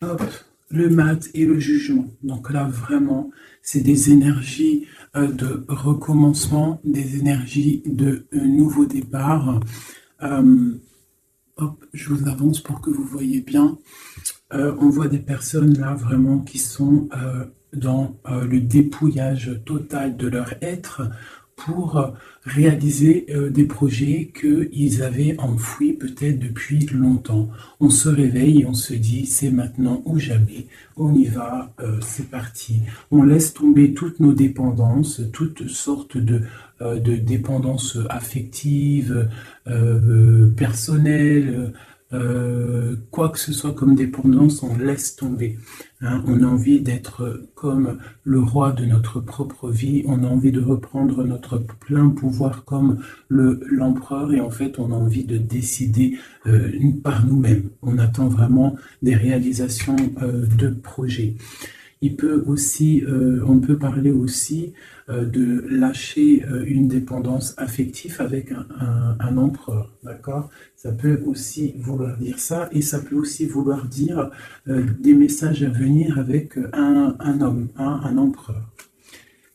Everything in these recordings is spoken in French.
Hop, le mat et le jugement. Donc là, vraiment, c'est des énergies de recommencement, des énergies de nouveau départ. Euh, Hop, je vous avance pour que vous voyez bien. On voit des personnes là vraiment qui sont dans le dépouillage total de leur être pour réaliser des projets qu'ils avaient enfouis peut-être depuis longtemps. On se réveille et on se dit c'est maintenant ou jamais, on y va, c'est parti. On laisse tomber toutes nos dépendances, toutes sortes de dépendances affectives, personnelles, quoi que ce soit comme dépendance, on laisse tomber. Hein. On a envie d'être comme le roi de notre propre vie, on a envie de reprendre notre plein pouvoir comme l'empereur et en fait on a envie de décider par nous-mêmes. On attend vraiment des réalisations de projets. On peut parler aussi de lâcher une dépendance affective avec un empereur, d'accord? Ça peut aussi vouloir dire ça, et ça peut aussi vouloir dire des messages à venir avec un homme, hein, un empereur,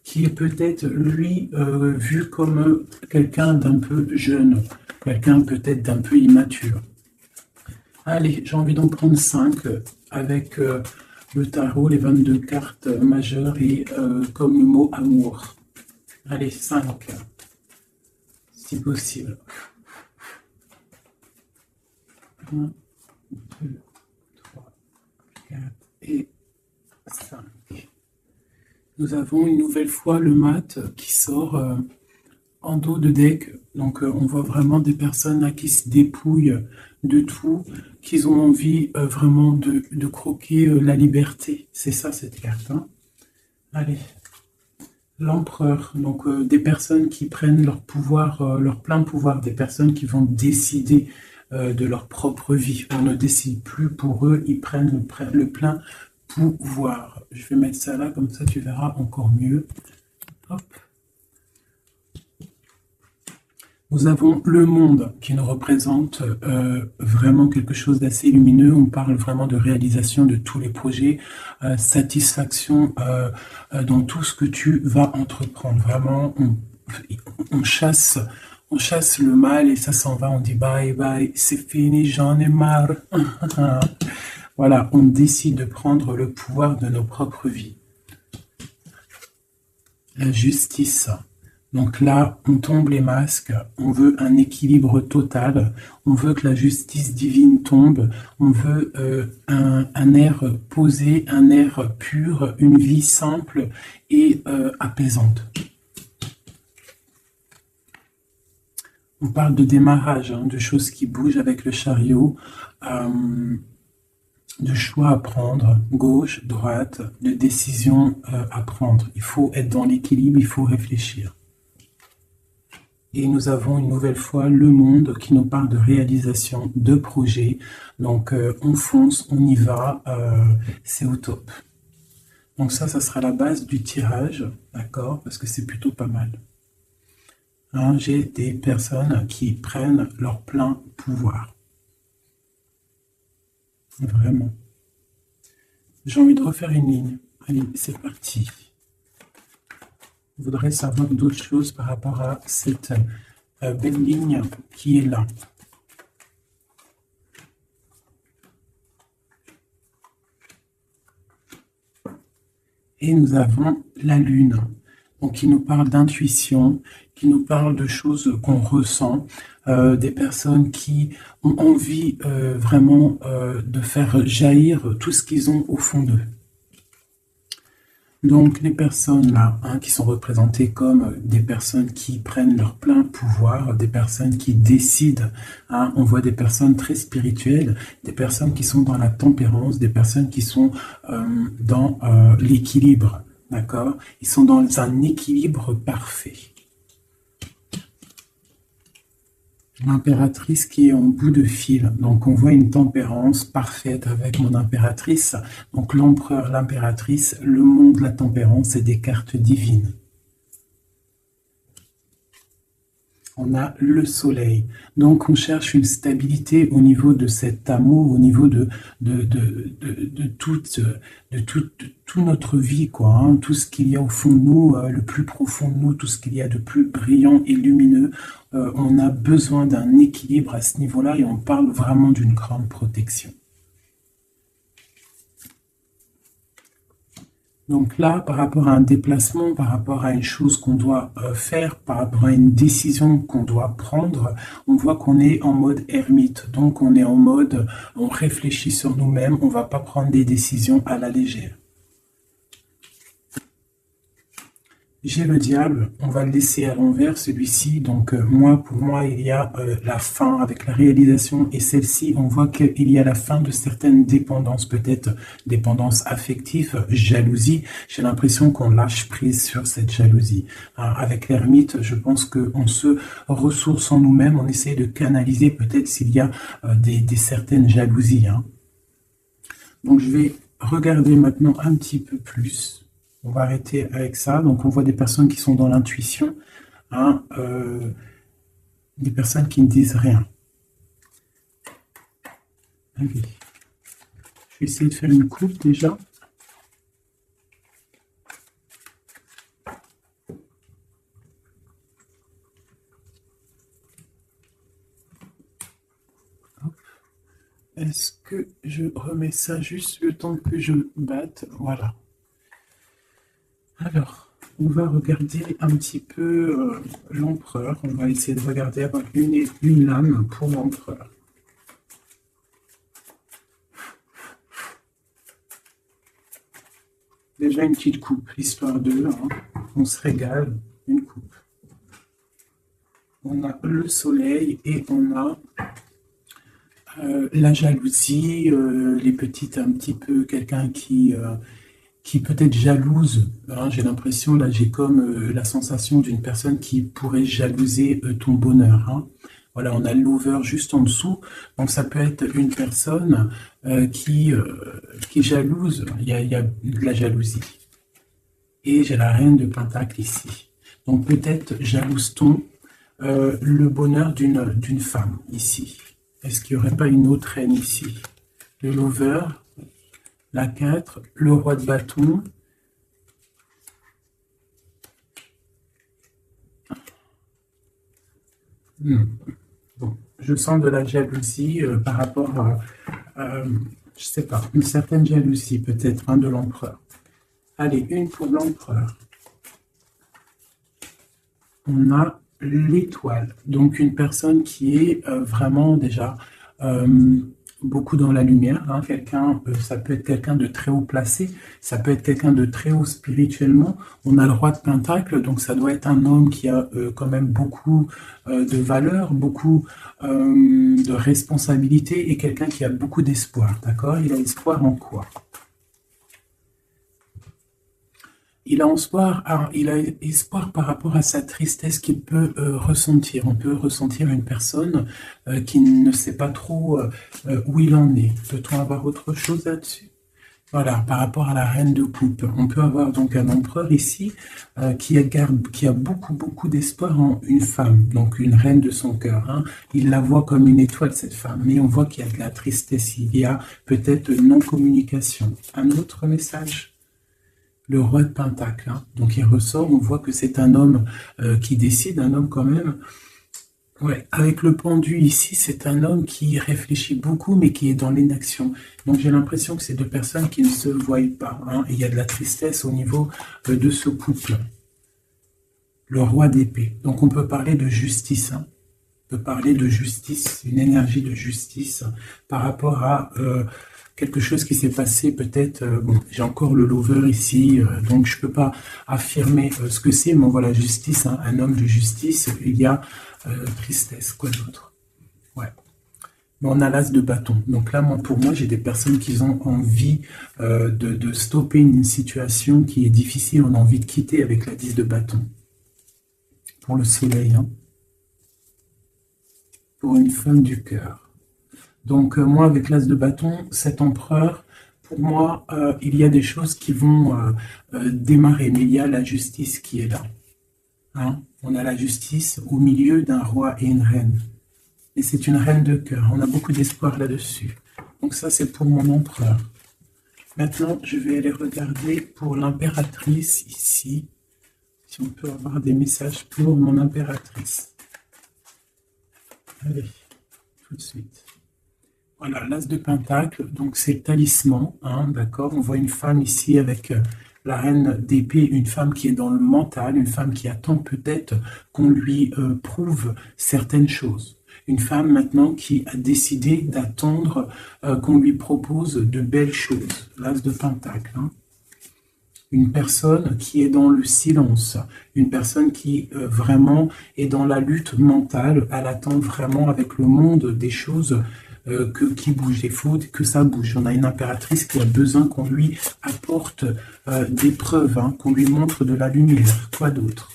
qui est peut-être, lui, vu comme quelqu'un d'un peu jeune, quelqu'un peut-être d'un peu immature. Allez, j'ai envie d'en prendre 5 avec le tarot, les 22 cartes majeures et comme le mot amour. Allez, 5, si possible. 1, 2, 3, 4 et 5. Nous avons une nouvelle fois le mat qui sort en dos de deck. Donc on voit vraiment des personnes là qui se dépouillent de tout, qui ont envie vraiment de croquer la liberté. C'est ça cette carte. Hein. Allez. L'empereur, donc des personnes qui prennent leur pouvoir, leur plein pouvoir, des personnes qui vont décider de leur propre vie. On ne décide plus pour eux, ils prennent le plein pouvoir. Je vais mettre ça là, comme ça tu verras encore mieux. Hop. Nous avons le monde qui nous représente vraiment quelque chose d'assez lumineux. On parle vraiment de réalisation de tous les projets, satisfaction dans tout ce que tu vas entreprendre. Vraiment, on chasse le mal et ça s'en va. On dit bye bye, c'est fini, j'en ai marre. Voilà, on décide de prendre le pouvoir de nos propres vies. La justice. Donc là, on tombe les masques, on veut un équilibre total, on veut que la justice divine tombe, on veut un air posé, un air pur, une vie simple et apaisante. On parle de démarrage, hein, de choses qui bougent avec le chariot, de choix à prendre, gauche, droite, de décisions à prendre. Il faut être dans l'équilibre, il faut réfléchir. Et nous avons une nouvelle fois le monde qui nous parle de réalisation de projets. Donc on fonce, on y va, c'est au top. Donc ça sera la base du tirage, d'accord? Parce que c'est plutôt pas mal. Hein, j'ai des personnes qui prennent leur plein pouvoir. Vraiment. J'ai envie de refaire une ligne. Allez, c'est parti. Je voudrais savoir d'autres choses par rapport à cette belle ligne qui est là. Et nous avons la lune, donc qui nous parle d'intuition, qui nous parle de choses qu'on ressent, des personnes qui ont envie vraiment de faire jaillir tout ce qu'ils ont au fond d'eux. Donc les personnes là, hein, qui sont représentées comme des personnes qui prennent leur plein pouvoir, des personnes qui décident, hein, on voit des personnes très spirituelles, des personnes qui sont dans la tempérance, des personnes qui sont dans l'équilibre, d'accord? Ils sont dans un équilibre parfait. L'impératrice qui est en bout de fil. Donc on voit une tempérance parfaite avec mon impératrice. Donc l'empereur, l'impératrice, le monde, la tempérance, c'est des cartes divines. On a le soleil. Donc, on cherche une stabilité au niveau de cet amour, au niveau de toute notre vie, quoi, hein. Tout ce qu'il y a au fond de nous, le plus profond de nous, tout ce qu'il y a de plus brillant et lumineux. On a besoin d'un équilibre à ce niveau-là et on parle vraiment d'une grande protection. Donc là, par rapport à un déplacement, par rapport à une chose qu'on doit faire, par rapport à une décision qu'on doit prendre, on voit qu'on est en mode ermite. Donc on est en mode, on réfléchit sur nous-mêmes, on ne va pas prendre des décisions à la légère. J'ai le diable, on va le laisser à l'envers, celui-ci. Donc pour moi, il y a la fin avec la réalisation et celle-ci, on voit qu'il y a la fin de certaines dépendances, peut-être dépendance affective, jalousie. J'ai l'impression qu'on lâche prise sur cette jalousie. Avec l'ermite, je pense qu'on se ressource en nous-mêmes, on essaie de canaliser peut-être s'il y a des certaines jalousies, hein. Donc je vais regarder maintenant un petit peu plus. On va arrêter avec ça. Donc, on voit des personnes qui sont dans l'intuition, hein, des personnes qui ne disent rien. Allez. Je vais essayer de faire une coupe déjà. Est-ce que je remets ça juste le temps que je batte? Voilà. Alors, on va regarder un petit peu l'empereur. On va essayer de regarder avec une lame pour l'empereur. Déjà une petite coupe, histoire de, hein, on se régale, une coupe. On a le soleil et on a la jalousie, les petites, un petit peu, quelqu'un qui peut être jalouse, hein. J'ai l'impression, là, j'ai comme la sensation d'une personne qui pourrait jalouser ton bonheur, hein. Voilà, on a le lover juste en dessous, donc ça peut être une personne qui est jalouse, il y a de la jalousie. Et j'ai la reine de Pentacle ici. Donc peut-être jalouse-t-on le bonheur d'une femme ici. Est-ce qu'il n'y aurait pas une autre reine ici? Le lover, la 4, le roi de bâton. Bon, je sens de la jalousie par rapport à je sais pas, une certaine jalousie peut-être, hein, de l'empereur. Allez, une pour l'empereur. On a l'étoile, donc une personne qui est vraiment déjà beaucoup dans la lumière, hein. Quelqu'un, ça peut être quelqu'un de très haut placé, ça peut être quelqu'un de très haut spirituellement. On a le roi de Pentacle, donc ça doit être un homme qui a quand même beaucoup de valeur, beaucoup de responsabilité et quelqu'un qui a beaucoup d'espoir, d'accord? Il a espoir en quoi? Il a espoir par rapport à sa tristesse qu'il peut ressentir. On peut ressentir une personne qui ne sait pas trop où il en est. Peut-on avoir autre chose là-dessus? Voilà, par rapport à la reine de coupe. On peut avoir donc un empereur ici qui a beaucoup d'espoir en une femme, donc une reine de son cœur, hein. Il la voit comme une étoile, cette femme, mais on voit qu'il y a de la tristesse, il y a peut-être non-communication. Un autre message? Le roi de Pentacle, hein. Donc il ressort, on voit que c'est un homme qui décide, un homme quand même. Ouais, avec le pendu ici, c'est un homme qui réfléchit beaucoup, mais qui est dans l'inaction. Donc j'ai l'impression que c'est deux personnes qui ne se voient pas, hein. Et il y a de la tristesse au niveau de ce couple. Le roi d'épée. Donc on peut parler de justice, hein. On peut parler de justice, une énergie de justice par rapport à quelque chose qui s'est passé peut-être, bon, j'ai encore le lover ici, donc je ne peux pas affirmer ce que c'est, mais voilà, justice, hein, un homme de justice, il y a tristesse, quoi d'autre? Ouais. Mais on a l'as de bâton. Donc là, pour moi, j'ai des personnes qui ont envie de stopper une situation qui est difficile, on a envie de quitter avec la 10 de bâton. Pour le soleil, hein. Pour une femme du cœur. Donc moi, avec l'as de bâton, cet empereur, pour moi, il y a des choses qui vont démarrer, mais il y a la justice qui est là, hein. On a la justice au milieu d'un roi et une reine. Et c'est une reine de cœur. On a beaucoup d'espoir là-dessus. Donc ça, c'est pour mon empereur. Maintenant, je vais aller regarder pour l'impératrice ici. Si on peut avoir des messages pour mon impératrice. Allez, tout de suite. Voilà, l'as de pentacle, donc c'est le talisman, hein, d'accord. On voit une femme ici avec la reine d'épée, une femme qui est dans le mental, une femme qui attend peut-être qu'on lui prouve certaines choses. Une femme maintenant qui a décidé d'attendre qu'on lui propose de belles choses. L'as de pentacle. Hein. Une personne qui est dans le silence. Une personne qui vraiment est dans la lutte mentale. Elle attend vraiment avec le monde des choses qui bougent. Il faut que ça bouge. On a une impératrice qui a besoin qu'on lui apporte des preuves, hein, qu'on lui montre de la lumière. Quoi d'autre?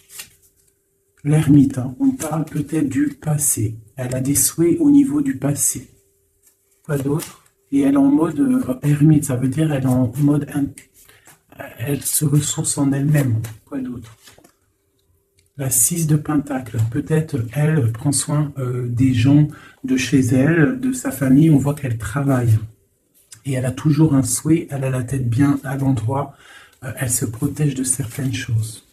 L'ermite, hein, on parle peut-être du passé. Elle a des souhaits au niveau du passé. Quoi d'autre? Et elle est en mode ermite, ça veut dire elle est en mode... Elle se ressource en elle-même. Quoi d'autre? La 6 de pentacle. Peut-être elle prend soin des gens de chez elle, de sa famille. On voit qu'elle travaille. Et elle a toujours un souhait. Elle a la tête bien à l'endroit. Elle se protège de certaines choses.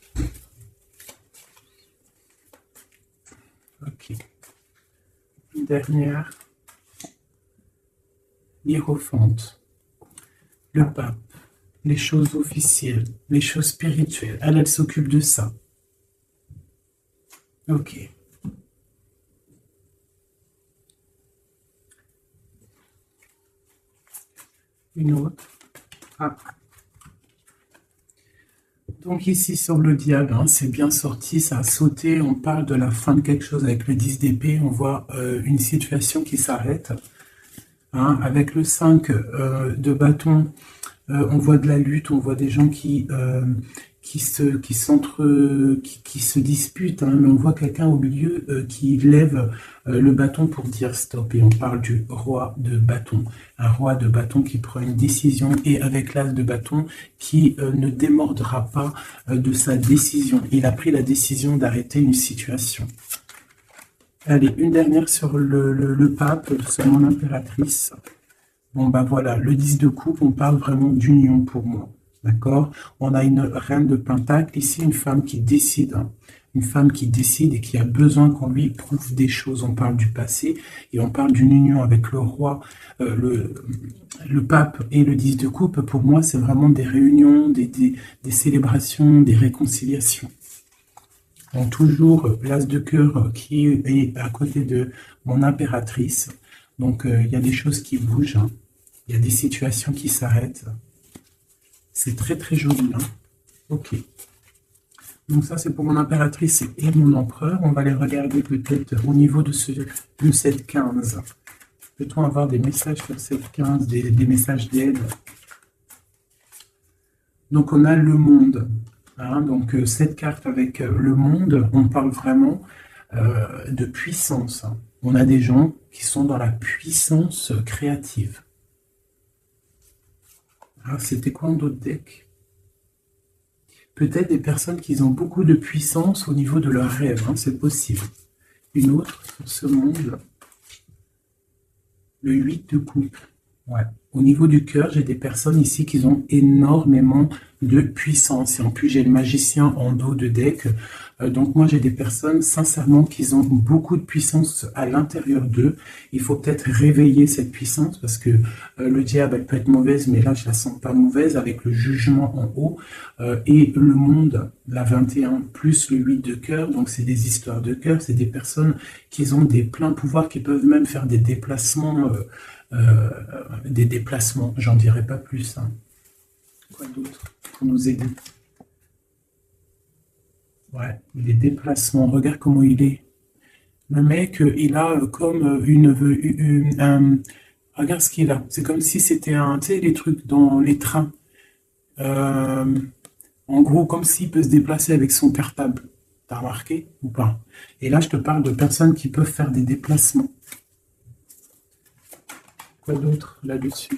Ok. Une dernière. L'hiérophante. Le pape. Les choses officielles. Les choses spirituelles. Elle s'occupe de ça. Ok. Une autre. Ah. Donc ici sur le diable, hein, c'est bien sorti, ça a sauté. On parle de la fin de quelque chose avec le 10 d'épée. On voit une situation qui s'arrête. Hein, avec le 5 de bâton, on voit de la lutte, on voit des gens qui se disputent, hein, mais on voit quelqu'un au milieu qui lève le bâton pour dire stop. Et on parle du roi de bâton. Un roi de bâton qui prend une décision et avec l'as de bâton qui ne démordra pas de sa décision. Il a pris la décision d'arrêter une situation. Allez, une dernière sur le pape, sur mon impératrice. Bon, ben voilà, le 10 de coupe, on parle vraiment d'union pour moi. D'accord? On a une reine de pentacle, ici une femme qui décide. Hein, une femme qui décide et qui a besoin qu'on lui prouve des choses. On parle du passé et on parle d'une union avec le roi, le pape et le 10 de coupe. Pour moi, c'est vraiment des réunions, des célébrations, des réconciliations. Donc toujours l'as de cœur qui est à côté de mon impératrice. Donc il y a des choses qui bougent, hein. Il y a des situations qui s'arrêtent. C'est très très joli. Hein. Ok. Donc ça c'est pour mon impératrice et mon empereur. On va les regarder peut-être au niveau de cette 15. Peut-on avoir des messages sur cette 15, des messages d'aide? Donc on a le monde. Hein, donc cette carte avec le monde, on parle vraiment de puissance. Hein. On a des gens qui sont dans la puissance créative. Alors c'était quoi d'autres decks? Peut-être des personnes qui ont beaucoup de puissance au niveau de leurs rêves, hein, c'est possible. Une autre sur ce monde, le 8 de coupe. Ouais. Au niveau du cœur, j'ai des personnes ici qui ont énormément de puissance. Et en plus, j'ai le magicien en dos de deck. Donc moi, j'ai des personnes, sincèrement, qui ont beaucoup de puissance à l'intérieur d'eux. Il faut peut-être réveiller cette puissance parce que le diable, elle peut être mauvaise, mais là, je la sens pas mauvaise avec le jugement en haut. Et le monde, la 21, plus le 8 de cœur. Donc, c'est des histoires de cœur. C'est des personnes qui ont des pleins pouvoirs, qui peuvent même faire des déplacements... j'en dirai pas plus. Hein. Quoi d'autre pour nous aider? Ouais, des déplacements. Regarde comment il est. Le mec, il a comme regarde ce qu'il a. C'est comme si c'était tu sais, les trucs dans les trains. Euh, en gros, comme s'il peut se déplacer avec son cartable. T'as remarqué ou pas? Et là, je te parle de personnes qui peuvent faire des déplacements. Quoi d'autre là-dessus?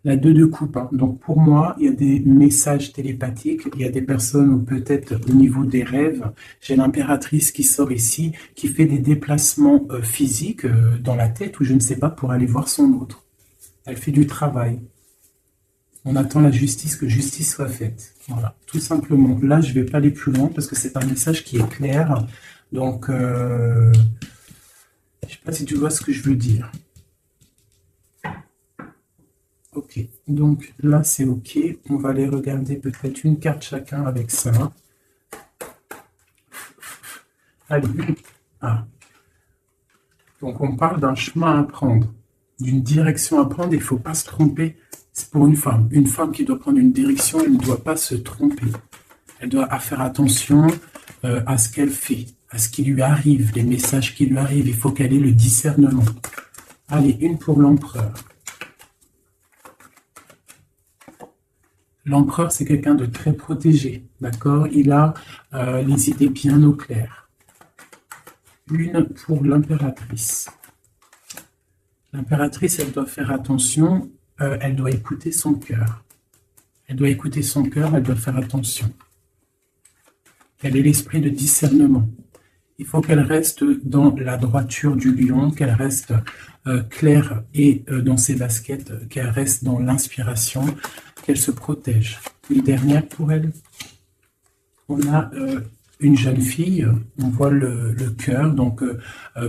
La 2 de coupe, hein. Donc pour moi, il y a des messages télépathiques, il y a des personnes, ou peut-être au niveau des rêves, j'ai l'impératrice qui sort ici, qui fait des déplacements physiques dans la tête, ou je ne sais pas, pour aller voir son autre. Elle fait du travail. On attend la justice, que justice soit faite. Voilà, tout simplement. Là, je ne vais pas aller plus loin, parce que c'est un message qui est clair. Donc, je ne sais pas si tu vois ce que je veux dire. Ok, donc là c'est ok. On va aller regarder peut-être une carte chacun avec ça. Allez. Ah. Donc on parle d'un chemin à prendre, d'une direction à prendre. Il ne faut pas se tromper. C'est pour une femme. Une femme qui doit prendre une direction, elle ne doit pas se tromper. Elle doit faire attention à ce qu'elle fait, à ce qui lui arrive, les messages qui lui arrivent. Il faut qu'elle ait le discernement. Allez, une pour l'empereur. L'empereur, c'est quelqu'un de très protégé, d'accord? Il a les idées bien au clair. Une pour l'impératrice. L'impératrice, elle doit faire attention, elle doit écouter son cœur. Elle doit écouter son cœur, elle doit faire attention. Elle ait l'esprit de discernement. Il faut qu'elle reste dans la droiture du lion, qu'elle reste claire et dans ses baskets, qu'elle reste dans l'inspiration, qu'elle se protège. Une dernière pour elle. On a une jeune fille, on voit le cœur, donc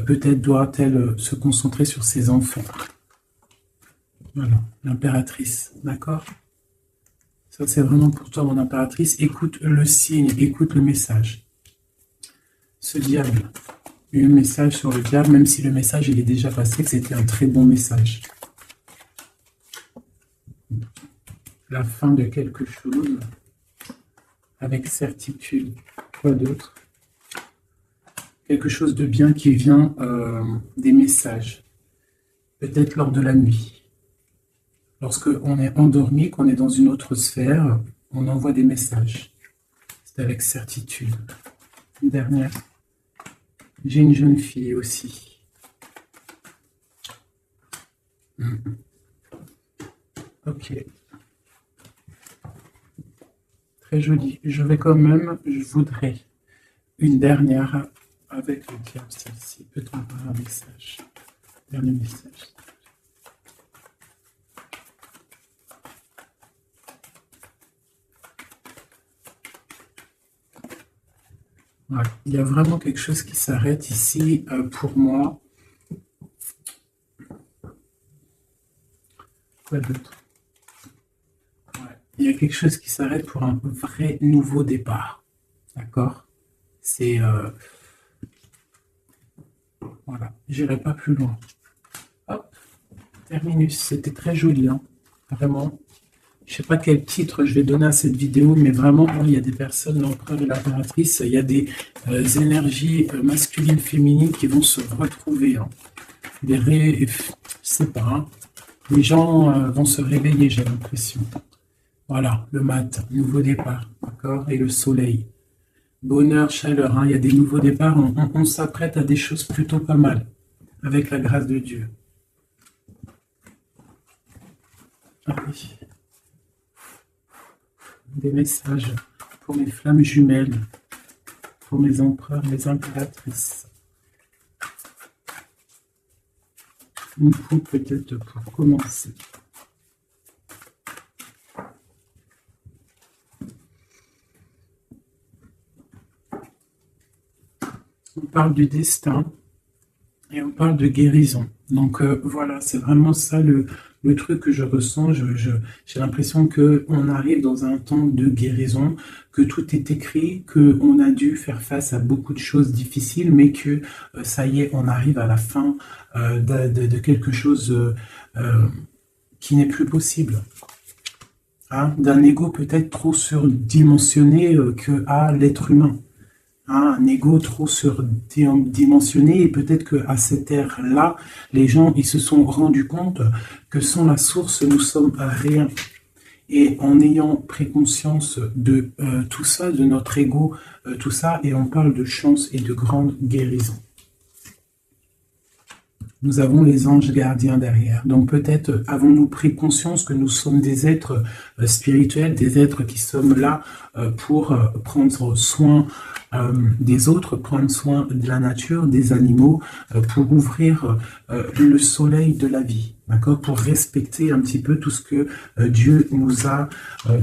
peut-être doit-elle se concentrer sur ses enfants. Voilà, l'impératrice, d'accord? Ça c'est vraiment pour toi, mon impératrice. Écoute le signe, écoute le message. Ce diable, un message sur le diable, même si le message il est déjà passé, que c'était un très bon message. La fin de quelque chose, avec certitude. Quoi d'autre? Quelque chose de bien qui vient des messages. Peut-être lors de la nuit. Lorsque on est endormi, qu'on est dans une autre sphère, on envoie des messages. C'est avec certitude. Une dernière. J'ai une jeune fille aussi. Ok. Très joli. Je voudrais une dernière avec le diable, celle-ci. Peut-on avoir un message? Dernier message. Voilà. Il y a vraiment quelque chose qui s'arrête ici pour moi. Quoi d'autre? Ouais. Il y a quelque chose qui s'arrête pour un vrai nouveau départ. D'accord? C'est... voilà. J'irai pas plus loin. Hop. Terminus. C'était très joli, hein? Vraiment. Je ne sais pas quel titre je vais donner à cette vidéo, mais vraiment, il y a des personnes, l'empereur et l'impératrice, il y a des énergies masculines, féminines qui vont se retrouver. Hein. Je ne sais pas. Hein. Les gens vont se réveiller, j'ai l'impression. Voilà, le mat, nouveau départ, d'accord? Et le soleil. Bonheur, chaleur, hein. Il y a des nouveaux départs. On s'apprête à des choses plutôt pas mal, avec la grâce de Dieu. Ah oui. Des messages pour mes flammes jumelles, pour mes empereurs, mes impératrices. Une coup peut-être pour commencer. On parle du destin et on parle de guérison. Donc voilà, c'est vraiment ça le truc que je ressens. J'ai l'impression qu'on arrive dans un temps de guérison, que tout est écrit, qu'on a dû faire face à beaucoup de choses difficiles, mais que ça y est, on arrive à la fin de quelque chose qui n'est plus possible. Hein, d'un ego peut-être trop surdimensionné que à l'être humain. Un ego trop surdimensionné, et peut-être qu'à cette ère-là, les gens ils se sont rendus compte que sans la source, nous sommes rien. Et en ayant pris conscience de tout ça, de notre ego, tout ça, et on parle de chance et de grande guérison. nous avons les anges gardiens derrière. Donc peut-être avons-nous pris conscience que nous sommes des êtres spirituels, des êtres qui sommes là pour prendre soin des autres, prendre soin de la nature, des animaux, pour ouvrir le soleil de la vie, d'accord, pour respecter un petit peu tout ce que Dieu nous a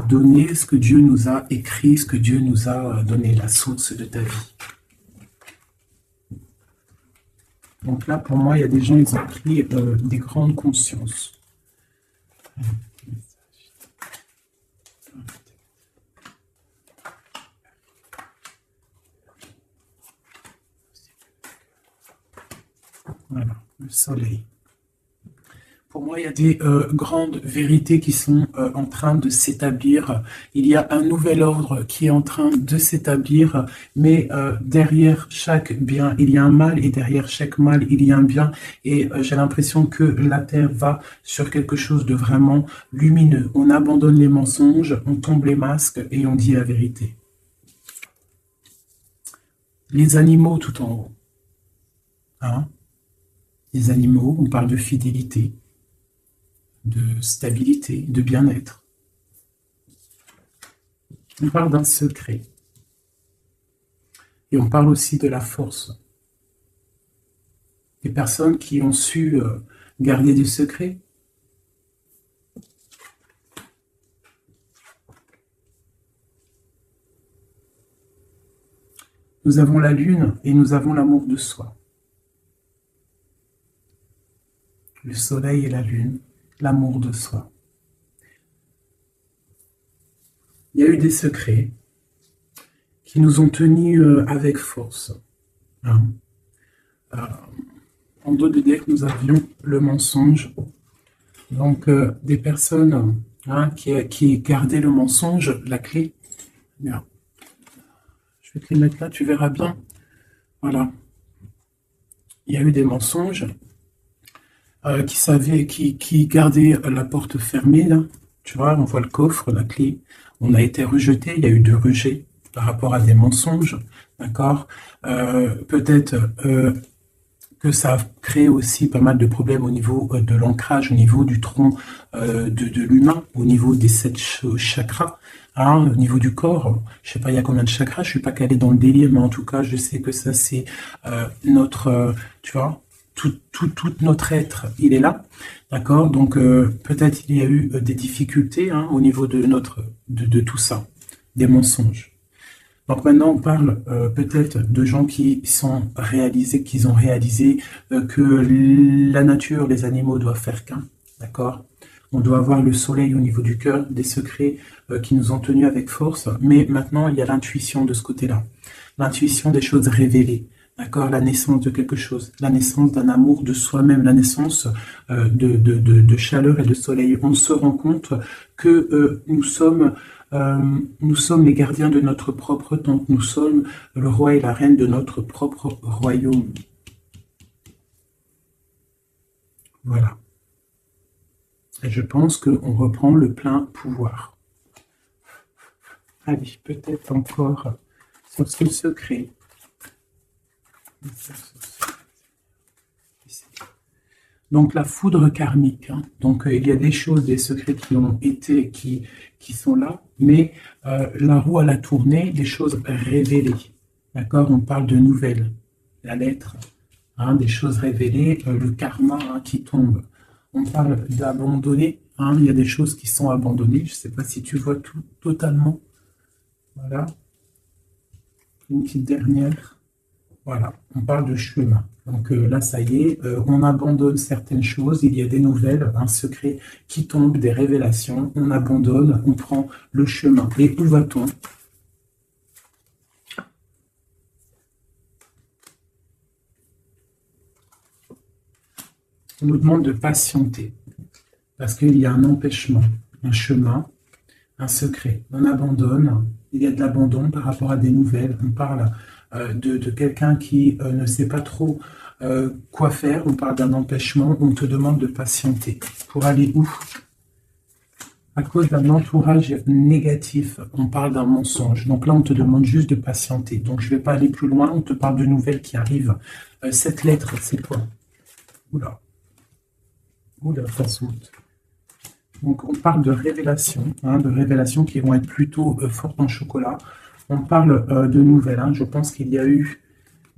donné, ce que Dieu nous a écrit, ce que Dieu nous a donné, la source de ta vie. Donc là, pour moi, il y a des gens, ils ont pris des grandes consciences. Voilà, le soleil. Pour moi, il y a des grandes vérités qui sont en train de s'établir. Il y a un nouvel ordre qui est en train de s'établir, mais derrière chaque bien, il y a un mal, et derrière chaque mal, il y a un bien. Et j'ai l'impression que la Terre va sur quelque chose de vraiment lumineux. On abandonne les mensonges, on tombe les masques et on dit la vérité. Les animaux tout en haut. Hein? Les animaux, on parle de fidélité, de stabilité, de bien-être. On parle d'un secret. Et on parle aussi de la force. Des personnes qui ont su garder des secrets. Nous avons la lune et nous avons l'amour de soi. Le soleil et la lune, l'amour de soi. Il y a eu des secrets qui nous ont tenus avec force. Hein. En dos de deck, nous avions le mensonge. Donc, des personnes qui gardaient le mensonge, la clé. Bien. Je vais te les mettre là, tu verras bien. Voilà. Il y a eu des mensonges. Qui gardait la porte fermée, là. Tu vois, on voit le coffre, la clé. On a été rejeté, il y a eu de rejet par rapport à des mensonges, d'accord. Peut-être que ça a créé aussi pas mal de problèmes au niveau de l'ancrage, au niveau du tronc de l'humain, au niveau des 7 chakras, hein, au niveau du corps. Je sais pas il y a combien de chakras, je suis pas calé dans le délire, mais en tout cas, je sais que ça, c'est notre, tu vois, tout notre être, il est là, d'accord. Donc peut-être il y a eu des difficultés au niveau de tout ça, des mensonges. Donc maintenant on parle peut-être de gens qui ont réalisé que la nature, les animaux doivent faire qu'un, d'accord. On doit avoir le soleil au niveau du cœur, des secrets qui nous ont tenus avec force, mais maintenant il y a l'intuition de ce côté-là, l'intuition des choses révélées. D'accord, la naissance de quelque chose, la naissance d'un amour de soi-même, la naissance de chaleur et de soleil. On se rend compte que nous sommes les gardiens de notre propre temple. Nous sommes le roi et la reine de notre propre royaume. Voilà. Et je pense qu'on reprend le plein pouvoir. Allez, peut-être encore sur ce secret. Donc la foudre karmique, hein. Donc il y a des choses, des secrets qui ont été, qui sont là, mais la roue à la tournée, des choses révélées, d'accord. On parle de nouvelles, la lettre, hein, des choses révélées, le karma qui tombe. On parle d'abandonner, hein, il y a des choses qui sont abandonnées. Je ne sais pas si tu vois tout totalement. Voilà, une petite dernière. Voilà, on parle de chemin. Donc là, ça y est, on abandonne certaines choses, il y a des nouvelles, un secret qui tombe, des révélations, on abandonne, on prend le chemin. Et où va-t-on? On nous demande de patienter, parce qu'il y a un empêchement, un chemin, un secret. On abandonne, il y a de l'abandon par rapport à des nouvelles, on parle de quelqu'un qui ne sait pas trop quoi faire, on parle d'un empêchement, on te demande de patienter. Pour aller où? À cause d'un entourage négatif, on parle d'un mensonge. Donc là, on te demande juste de patienter. Donc je ne vais pas aller plus loin, on te parle de nouvelles qui arrivent. Cette lettre, c'est quoi? Oula, oula, ça saute. Donc, on parle de révélations qui vont être plutôt fortes en chocolat. On parle de nouvelles. Je pense qu'il y a eu.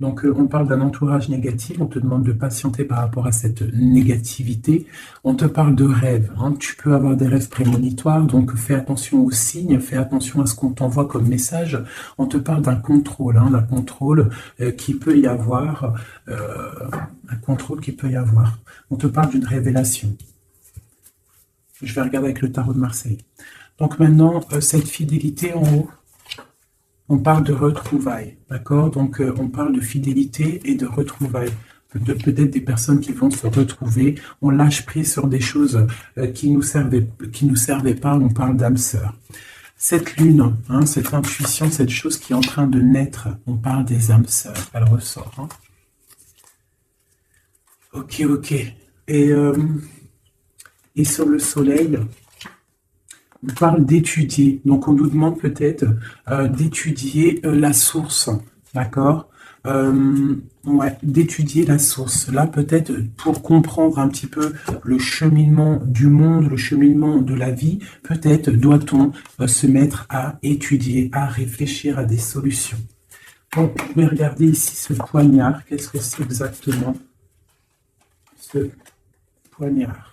Donc, on parle d'un entourage négatif. On te demande de patienter par rapport à cette négativité. On te parle de rêves. Tu peux avoir des rêves prémonitoires. Donc, fais attention aux signes. Fais attention à ce qu'on t'envoie comme message. On te parle d'un contrôle. D'un contrôle qui peut y avoir. Un contrôle qui peut y avoir. On te parle d'une révélation. Je vais regarder avec le tarot de Marseille. Donc maintenant, cette fidélité en haut, on parle de retrouvailles, d'accord? Donc on parle de fidélité et de retrouvailles. Peut-être des personnes qui vont se retrouver. On lâche prise sur des choses qui nous servaient pas. On parle d'âme sœur. Cette lune, cette intuition, cette chose qui est en train de naître, on parle des âmes sœurs. Elle ressort. Ok. Et sur le soleil, on parle d'étudier. Donc, on nous demande peut-être d'étudier la source, d'accord? Ouais, d'étudier la source. Là, peut-être pour comprendre un petit peu le cheminement du monde, le cheminement de la vie, peut-être doit-on se mettre à étudier, à réfléchir à des solutions. Donc, vous pouvez regarder ici ce poignard. Qu'est-ce que c'est exactement ce poignard?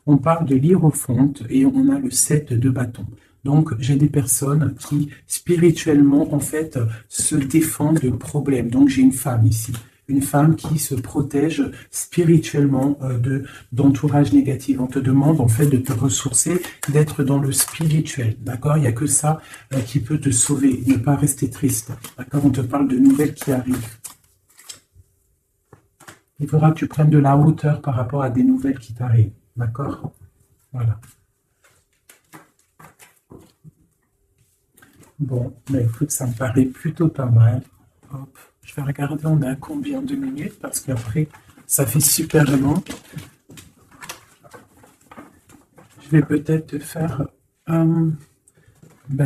On parle de l'hiérophante et on a le 7 de bâton. Donc, j'ai des personnes qui, spirituellement, en fait, se défendent de problèmes. Donc, j'ai une femme ici. Une femme qui se protège spirituellement d'entourage négatif. On te demande, en fait, de te ressourcer, d'être dans le spirituel. D'accord? Il n'y a que ça qui peut te sauver. Ne pas rester triste. D'accord? On te parle de nouvelles qui arrivent. Il faudra que tu prennes de la hauteur par rapport à des nouvelles qui t'arrivent. D'accord? Voilà. Bon, mais écoute, ça me paraît plutôt pas mal. Hop. Je vais regarder, on est à combien de minutes, parce qu'après, ça fait super long. Je vais peut-être te faire...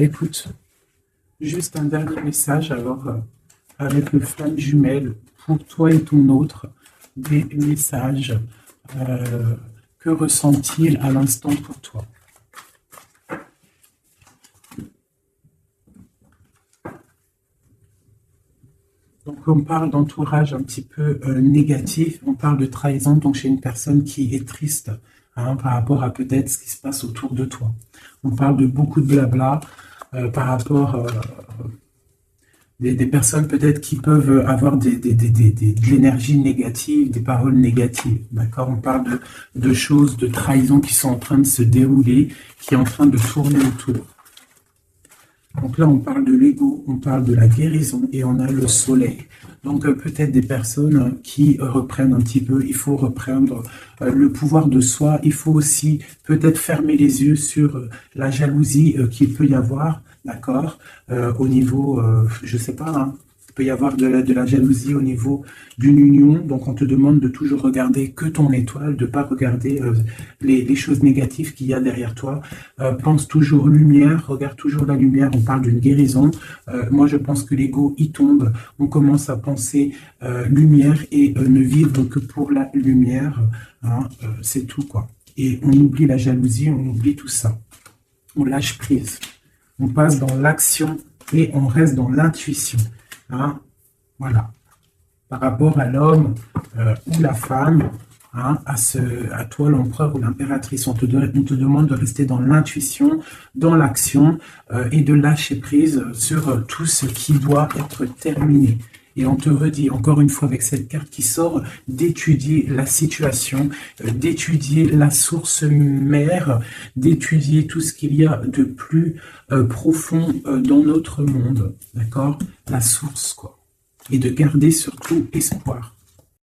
écoute, juste un dernier message, alors, avec le flamme jumelle, pour toi et ton autre, des messages... que ressent-il à l'instant pour toi? Donc, on parle d'entourage un petit peu négatif, on parle de trahison, donc chez une personne qui est triste par rapport à peut-être ce qui se passe autour de toi. On parle de beaucoup de blabla par rapport des personnes peut-être qui peuvent avoir de l'énergie négative, des paroles négatives. D'accord? On parle de choses, de trahison qui sont en train de se dérouler, qui est en train de tourner autour. Donc là, on parle de l'ego, on parle de la guérison et on a le soleil. Donc peut-être des personnes qui reprennent un petit peu, il faut reprendre le pouvoir de soi. Il faut aussi peut-être fermer les yeux sur la jalousie qu'il peut y avoir, d'accord, au niveau, je sais pas, il peut y avoir de la jalousie au niveau d'une union. Donc on te demande de toujours regarder que ton étoile, de ne pas regarder les choses négatives qu'il y a derrière toi. Pense toujours lumière, regarde toujours la lumière. On parle d'une guérison. Moi je pense que l'ego y tombe. On commence à penser lumière et ne vivre que pour la lumière. C'est tout, quoi. Et on oublie la jalousie, on oublie tout ça. On lâche prise. On passe dans l'action et on reste dans l'intuition. Voilà. Par rapport à l'homme ou la femme, à toi l'empereur ou l'impératrice, on te demande de rester dans l'intuition, dans l'action et de lâcher prise sur tout ce qui doit être terminé. Et on te redit encore une fois avec cette carte qui sort d'étudier la situation, d'étudier la source mère, d'étudier tout ce qu'il y a de plus profond dans notre monde, d'accord? La source, quoi. Et de garder surtout espoir.